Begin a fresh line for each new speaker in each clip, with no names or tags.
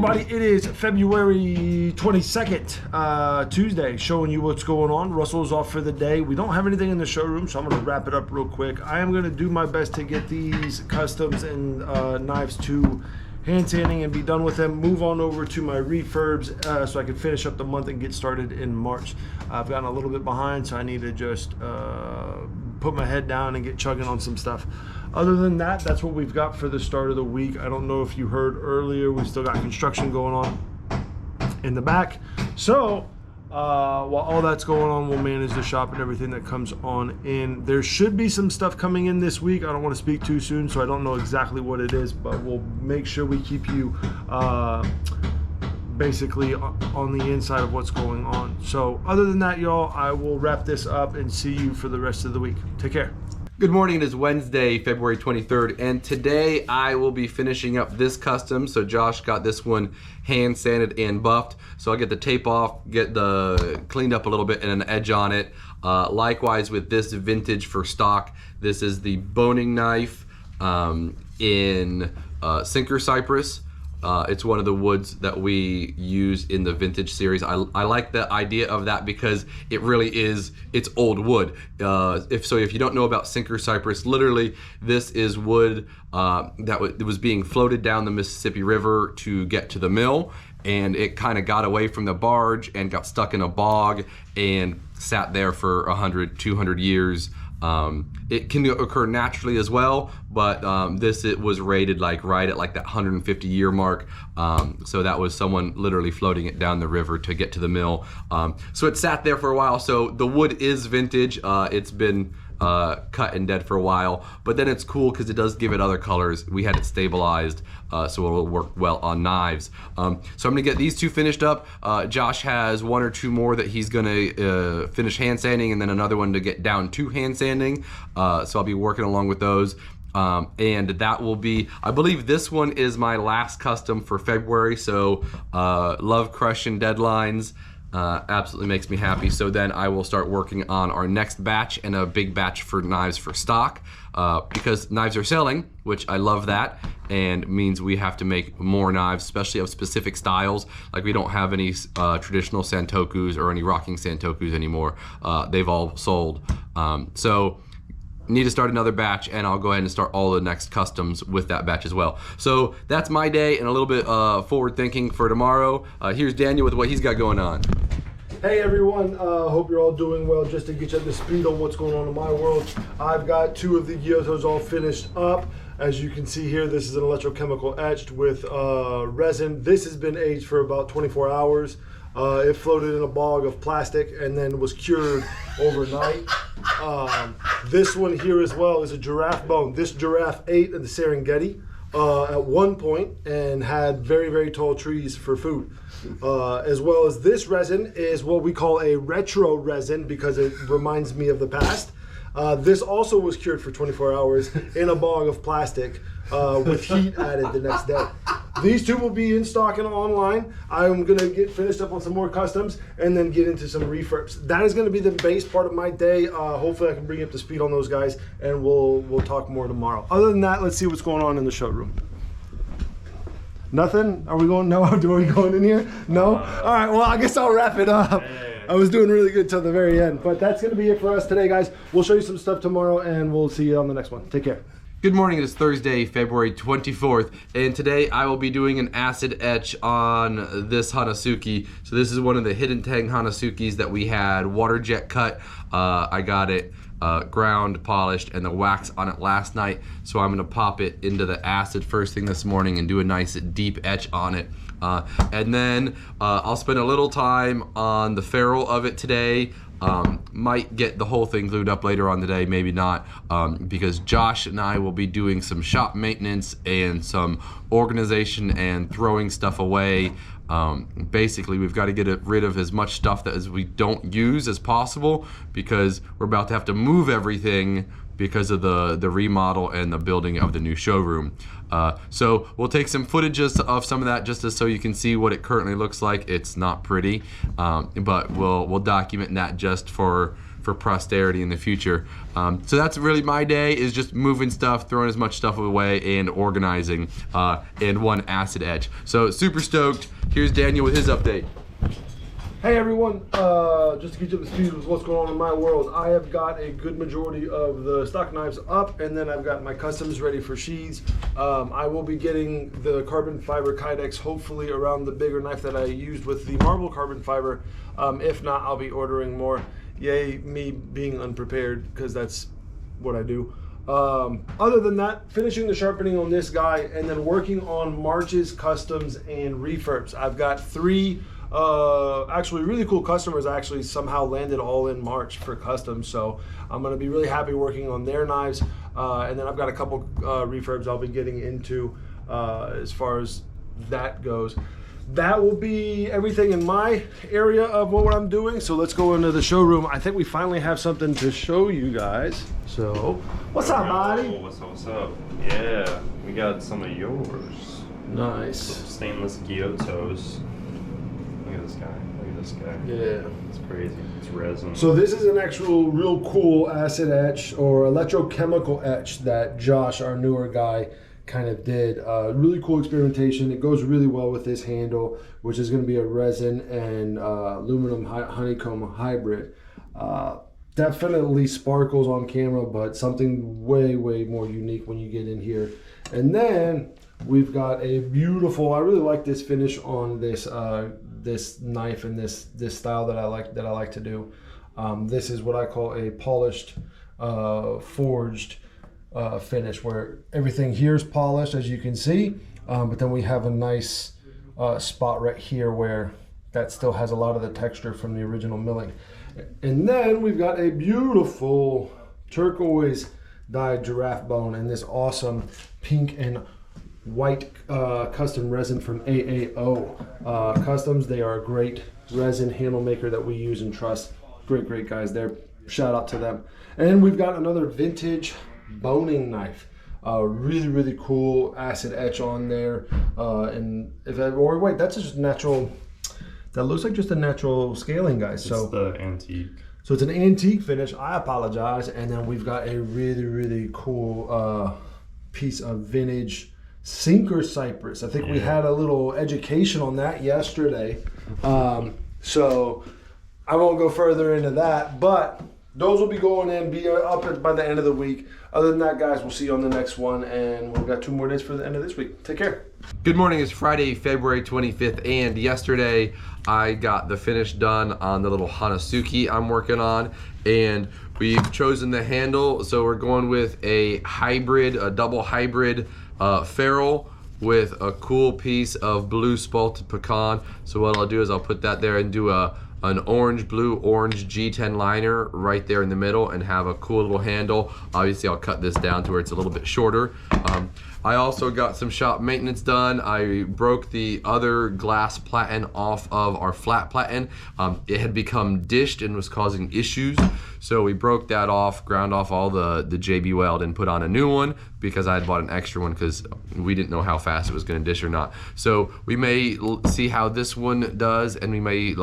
everybody, it is February 22nd, Tuesday, showing you what's going on. Russell's off for the day. We don't have anything in the showroom, so I'm going to wrap it up real quick. I am going to do my best to get these customs and knives to hand sanding and be done with them. Move on over to my refurbs so I can finish up the month and get started in March. I've gotten a little bit behind, so I need to just put my head down and get chugging on some stuff. Other than that, that's what we've got for the start of the week. I don't know if you heard earlier, we still got construction going on in the back. So while all that's going on, we'll manage the shop and everything that comes on in. There should be some stuff coming in this week. I don't want to speak too soon, so I don't know exactly what it is, but we'll make sure we keep you basically on the inside of what's going on. So other than that, y'all, I will wrap this up and see you for the rest of the week. Take care.
Good morning, it is Wednesday, February 23rd, and today I will be finishing up this custom. So Josh got this one hand sanded and buffed. So I'll get the tape off, get the cleaned up a little bit and an edge on it. Likewise with this vintage for stock, this is the boning knife in sinker cypress. It's one of the woods that we use in the vintage series. I like the idea of that because it really is, it's old wood. If you don't know about sinker cypress, literally this is wood that was being floated down the Mississippi River to get to the mill, and it kind of got away from the barge and got stuck in a bog and sat there for 100, 200 years. It can occur naturally as well, but it was rated like right at like that 150 year mark. So that was someone literally floating it down the river to get to the mill. So it sat there for a while. So the wood is vintage. It's been cut and dead for a while, but then it's cool because it does give it other colors. We had it stabilized, so it'll work well on knives. So I'm gonna get these two finished up. Josh has one or two more that he's gonna finish hand sanding, and then another one to get down to hand sanding. So I'll be working along with those. And that will be, I believe this one is my last custom for February, so love crushing deadlines. Absolutely makes me happy. So then I will start working on our next batch and a big batch for knives for stock, because knives are selling, which I love that, and means we have to make more knives, especially of specific styles. Like we don't have any traditional Santokus or any rocking Santokus anymore. They've all sold. So need to start another batch, and I'll go ahead and start all the next customs with that batch as well. So that's my day and a little bit forward thinking for tomorrow. Here's Daniel with what he's got going on.
Hey everyone, hope you're all doing well. Just to get you up to speed on what's going on in my world, I've got two of the gyozos all finished up. As you can see here, this is an electrochemical etched with resin. This has been aged for about 24 hours. It floated in a bog of plastic and then was cured overnight. This one here as well is a giraffe bone. This giraffe ate in the Serengeti at one point and had very, very tall trees for food. As well as this resin is what we call a retro resin because it reminds me of the past. This also was cured for 24 hours in a bog of plastic with heat added the next day. These two will be in stock and online. I'm gonna get finished up on some more customs and then get into some refurbs. That is gonna be the base part of my day. Hopefully I can bring you up to speed on those guys, and we'll talk more tomorrow. Other than that, let's see what's going on in the showroom. Nothing? Are we going? No? Are we going in here? No? All right, well, I guess I'll wrap it up. I was doing really good till the very end, but that's gonna be it for us today, guys. We'll show you some stuff tomorrow, and we'll see you on the next one. Take care.
Good morning, it is Thursday, February 24th, and today I will be doing an acid etch on this Hanasuki. So this is one of the Hidden Tang Hanasukis that we had water jet cut. I got it ground, polished, and the wax on it last night. So I'm gonna pop it into the acid first thing this morning and do a nice deep etch on it. And then I'll spend a little time on the ferrule of it today. Might get the whole thing glued up later on today, maybe not, because Josh and I will be doing some shop maintenance and some organization and throwing stuff away. Basically, we've got to get rid of as much stuff that we don't use as possible, because we're about to have to move everything because of the remodel and the building of the new showroom. So we'll take some footage of some of that just so you can see what it currently looks like. It's not pretty, but we'll document that just for for posterity in the future. So that's really my day, is just moving stuff, throwing as much stuff away, and organizing in one acid etch. So super stoked. Here's Daniel with his update.
Hey everyone, just to get you up to speed with what's going on in my world, I have got a good majority of the stock knives up, and then I've got my customs ready for sheaths. I will be getting the carbon fiber Kydex hopefully around the bigger knife that I used with the marble carbon fiber. If not, I'll be ordering more. Yay, me being unprepared, because that's what I do. Other than that, finishing the sharpening on this guy, and then working on March's customs and refurbs. I've got 3 actually really cool customers. I actually somehow landed all in March for customs, so I'm going to be really happy working on their knives. And then I've got a couple refurbs I'll be getting into as far as that goes. That will be everything in my area of what I'm doing. So let's go into the showroom. I think we finally have something to show you guys. So what's up, buddy?
What's up? Yeah, we got some of yours.
Nice.
Some stainless Gyotos. Look at this guy. Look at this guy.
Yeah.
It's crazy. It's resin.
So this is an actual real cool acid etch or electrochemical etch that Josh, our newer guy, kind of did. Really cool experimentation. It goes really well with this handle, which is going to be a resin and aluminum honeycomb hybrid. Definitely sparkles on camera, but something way more unique when you get in here. And then we've got a beautiful, I really like this finish on this this knife and this style that I like to do. This is what I call a polished forged finish, where everything here is polished, as you can see, but then we have a nice spot right here where that still has a lot of the texture from the original milling. And then we've got a beautiful turquoise dyed giraffe bone and this awesome pink and white custom resin from AAO Customs. They are a great resin handle maker that we use and trust. Great guys there. Shout out to them. And we've got another vintage boning knife. Really cool acid etch on there. And wait, that's just natural. That looks like just a natural scaling, guys.
It's the antique.
So it's an antique finish. I apologize. And then we've got a really cool piece of vintage sinker cypress. I think we had a little education on that yesterday. So I won't go further into that, but those will be going in, be up by the end of the week. Other than that, guys, we'll see you on the next one, and we've got 2 more days for the end of this week. Take care.
Good morning. It's Friday, February 25th, and yesterday I got the finish done on the little Hanasuki I'm working on, and we've chosen the handle. So we're going with a hybrid, a double hybrid ferrule with a cool piece of blue spalted pecan. So what I'll do is I'll put that there and do an orange G10 liner right there in the middle and have a cool little handle. Obviously I'll cut this down to where it's a little bit shorter. I also got some shop maintenance done. I broke the other glass platen off of our flat platen. It had become dished and was causing issues. So we broke that off, ground off all the JB weld and put on a new one because I had bought an extra one because we didn't know how fast it was gonna dish or not. So we may see how this one does, and we may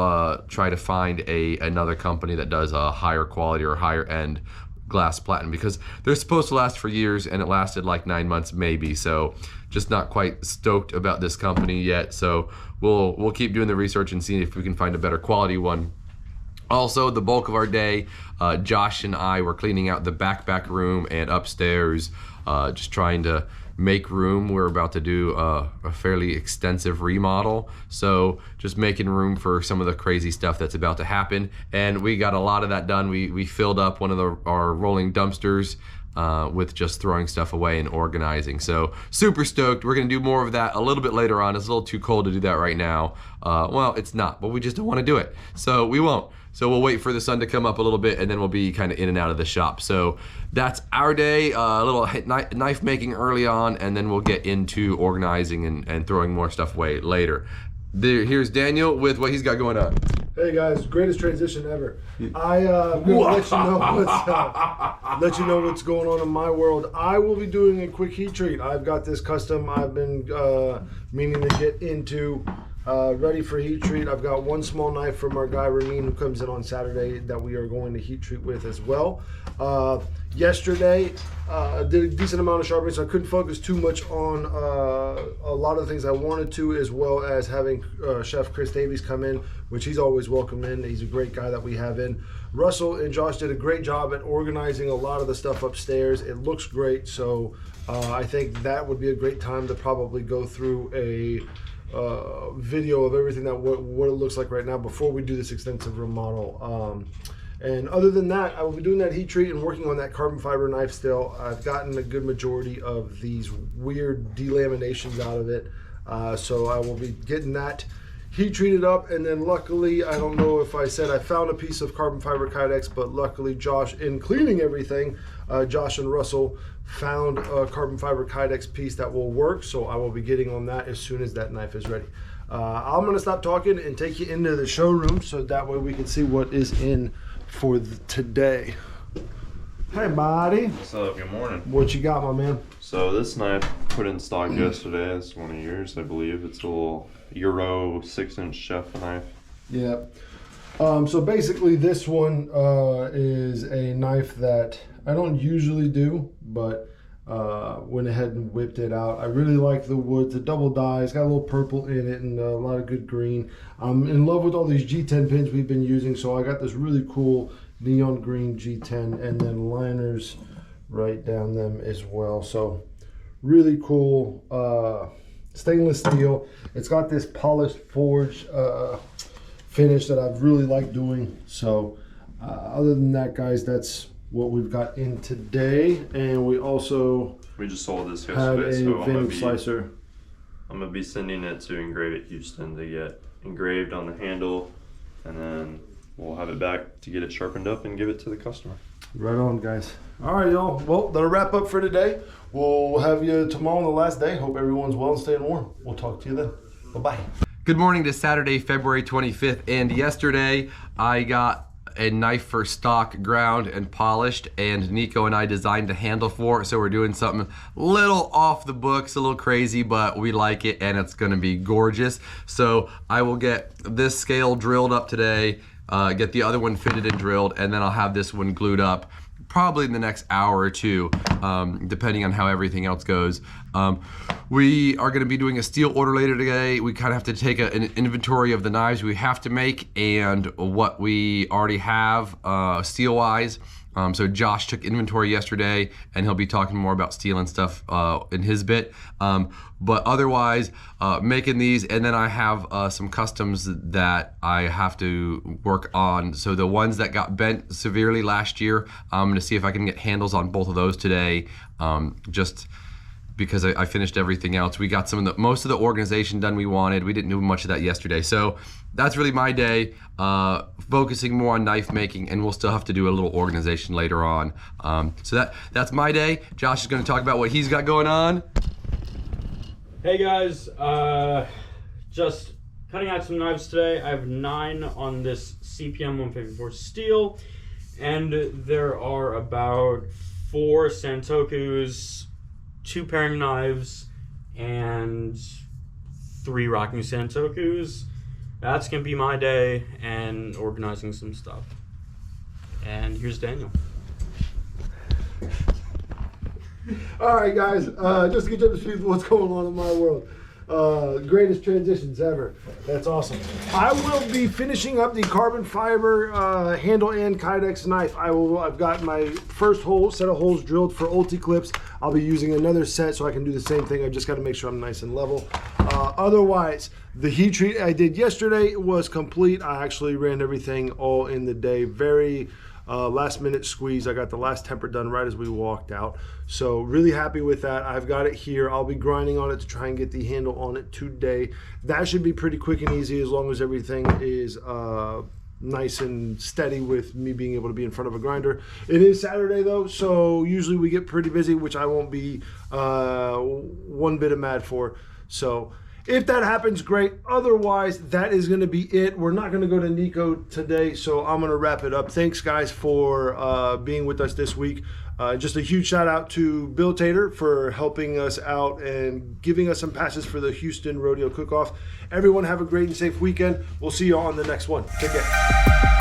try to find another company that does a higher quality or higher end glass platen, because they're supposed to last for years and it lasted like 9 months maybe. So just not quite stoked about this company yet. So we'll keep doing the research and see if we can find a better quality one. Also, the bulk of our day, Josh and I were cleaning out the back room and upstairs, just trying to make room. We're about to do a fairly extensive remodel, so just making room for some of the crazy stuff that's about to happen. And we got a lot of that done. We filled up one of our rolling dumpsters with just throwing stuff away and organizing. So super stoked. We're gonna do more of that a little bit later on. It's a little too cold to do that right now. Well, it's not, but we just don't want to do it, so we won't. So we'll wait for the sun to come up a little bit, and then we'll be kind of in and out of the shop. So that's our day, a little knife making early on, and then we'll get into organizing and throwing more stuff away later. Here's Daniel with what he's got going on.
Hey guys, greatest transition ever. I'm gonna let you know what's going on in my world. I will be doing a quick heat treat. I've got this custom I've been meaning to get into ready for heat treat. I've got one small knife from our guy Ramin, who comes in on Saturday, that we are going to heat treat with as well. Yesterday, I did a decent amount of sharpening, so I couldn't focus too much on a lot of the things I wanted to, as well as having Chef Chris Davies come in, which he's always welcome in. He's a great guy that we have in. Russell and Josh did a great job at organizing a lot of the stuff upstairs. It looks great, so I think that would be a great time to probably go through a video of everything that what it looks like right now before we do this extensive remodel. And other than that, I will be doing that heat treat and working on that carbon fiber knife still. I've gotten a good majority of these weird delaminations out of it, so I will be getting that heat treated up. And then luckily, I don't know if I said I found a piece of carbon fiber Kydex, but luckily Josh, in cleaning everything, Josh and Russell found a carbon fiber Kydex piece that will work, so I will be getting on that as soon as that knife is ready. I'm going to stop talking and take you into the showroom so that way we can see what is in for today. Hey buddy.
What's up? Good morning.
What you got, my man?
So this knife put in stock yesterday. It's one of yours, I believe. It's a little Euro 6-inch chef knife.
Yeah. So basically this one is a knife that I don't usually do, but went ahead and whipped it out. I really like the wood. It's a double die. It's got a little purple in it and a lot of good green. I'm in love with all these G10 pins we've been using, so I got this really cool neon green G10 and then liners right down them as well. So really cool stainless steel. It's got this polished forged finish that I've really liked doing. So other than that, guys, that's what we've got in today. And we
just sold this
have
yesterday,
a
so
vintage slicer.
I'm gonna be sending it to Engrave at Houston to get engraved on the handle, and then we'll have it back to get it sharpened up and give it to the customer.
Right on, guys. All right, y'all. Well, that'll wrap up for today. We'll have you tomorrow on the last day. Hope everyone's well and staying warm. We'll talk to you then. Bye-bye.
Good morning to Saturday, February 25th. And yesterday I got a knife for stock ground and polished, and Nico and I designed a handle for it. So we're doing something a little off the books, a little crazy, but we like it and it's gonna be gorgeous. So I will get this scale drilled up today, get the other one fitted and drilled, and then I'll have this one glued up probably in the next hour or two, depending on how everything else goes. We are going to be doing a steel order later today. We kind of have to take an inventory of the knives we have to make and what we already have steel-wise. So Josh took inventory yesterday, and he'll be talking more about steel and stuff in his bit. But otherwise, making these, and then I have some customs that I have to work on. So the ones that got bent severely last year, I'm gonna see if I can get handles on both of those today, just because I finished everything else. We got most of the organization done we wanted. We didn't do much of that yesterday. So that's really my day, focusing more on knife making, and we'll still have to do a little organization later on. So that's my day. Josh is gonna talk about what he's got going on.
Hey guys, just cutting out some knives today. I have 9 on this CPM 154 steel, and there are about 4 Santokus, 2 paring knives, and 3 rocking Santokus. That's gonna be my day and organizing some stuff. And here's Daniel.
All right, guys, just to get you up to speed with what's going on in my world. Greatest transitions ever. That's awesome. I will be finishing up the carbon fiber handle and Kydex knife. I've got my first set of holes drilled for Ulti clips. I'll be using another set so I can do the same thing. I've just got to make sure I'm nice and level. Otherwise, the heat treat I did yesterday was complete. I actually ran everything all in the day. Very last minute squeeze. I got the last temper done right as we walked out. So really happy with that. I've got it here. I'll be grinding on it to try and get the handle on it today. That should be pretty quick and easy as long as everything is nice and steady with me being able to be in front of a grinder. It is Saturday though, so usually we get pretty busy, which I won't be one bit of mad for. So If that happens, great. Otherwise, that is going to be it. We're not going to go to Nico today, so I'm going to wrap it up. Thanks, guys, for being with us this week. Just a huge shout out to Bill Tater for helping us out and giving us some passes for the Houston Rodeo Cook-Off. Everyone have a great and safe weekend. We'll see you on the next one. Take care.